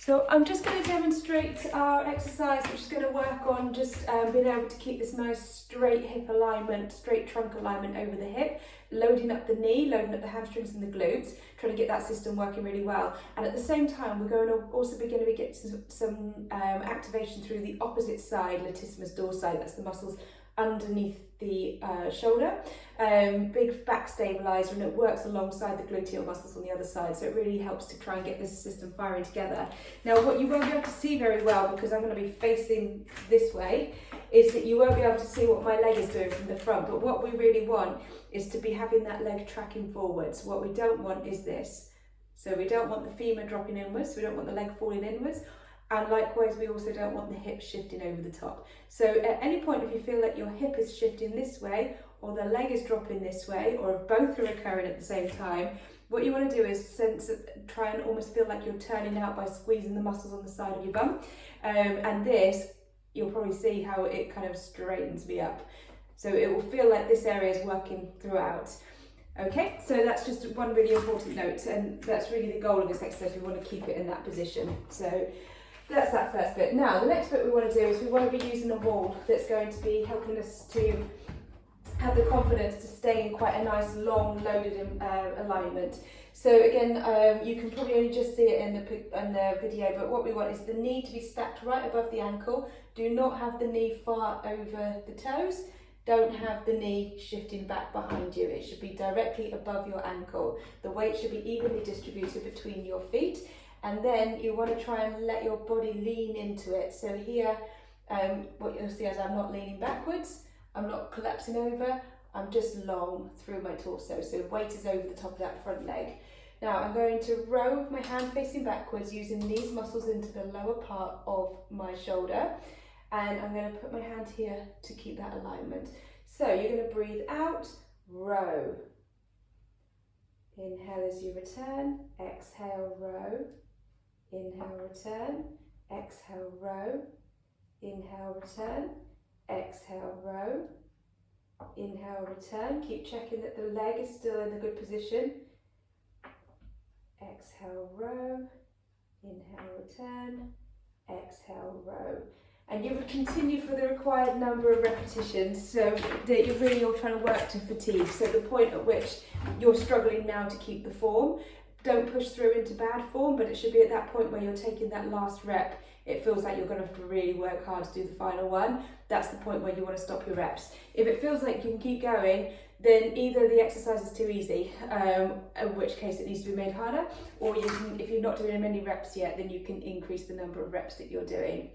So I'm just going to demonstrate our exercise, which is going to work on just being able to keep this nice straight hip alignment, straight trunk alignment over the hip, loading up the knee, loading up the hamstrings and the glutes, trying to get that system working really well. And at the same time, we're going to also be get some activation through the opposite side, latissimus dorsi, that's the muscles underneath the shoulder. Big back stabilizer, and it works alongside the gluteal muscles on the other side, so it really helps to try and get this system firing together. Now what you won't be able to see very well, because I'm going to be facing this way, is that you won't be able to see what my leg is doing from the front, but what we really want is to be having that leg tracking forwards. What we don't want is this. So we don't want the femur dropping inwards, we don't want the leg falling inwards, and likewise we also don't want the hip shifting over the top. So at any point, if you feel that your hip is shifting this way or the leg is dropping this way, or if both are occurring at the same time, what you want to do is try and almost feel like you're turning out by squeezing the muscles on the side of your bum, and this, you'll probably see how it kind of straightens me up. So it will feel like this area is working throughout. Okay, so that's just one really important note, and that's really the goal of this exercise. We want to keep it in that position. So that's that first bit. Now, the next bit we want to do is we want to be using a wall that's going to be helping us to have the confidence to stay in quite a nice, long, loaded alignment. So again, you can probably only just see it in the video, but what we want is the knee to be stacked right above the ankle. Do not have the knee far over the toes. Don't have the knee shifting back behind you. It should be directly above your ankle. The weight should be evenly distributed between your feet. And then you want to try and let your body lean into it. So here, what you'll see is I'm not leaning backwards, I'm not collapsing over, I'm just long through my torso. So weight is over the top of that front leg. Now I'm going to row my hand facing backwards, using these muscles into the lower part of my shoulder. And I'm going to put my hand here to keep that alignment. So you're going to breathe out, row. Inhale as you return, exhale, row. Inhale, return, exhale, row. Inhale, return, exhale, row. Inhale, return. Keep checking that the leg is still in a good position. Exhale, row. Inhale, return, exhale, row. And you would continue for the required number of repetitions, so that you're really all trying to work to fatigue. So the point at which you're struggling now to keep the form, don't push through into bad form, but it should be at that point where you're taking that last rep. It feels like you're going to have to really work hard to do the final one. That's the point where you want to stop your reps. If it feels like you can keep going, then either the exercise is too easy, in which case it needs to be made harder, or you can, if you're not doing many reps yet, then you can increase the number of reps that you're doing.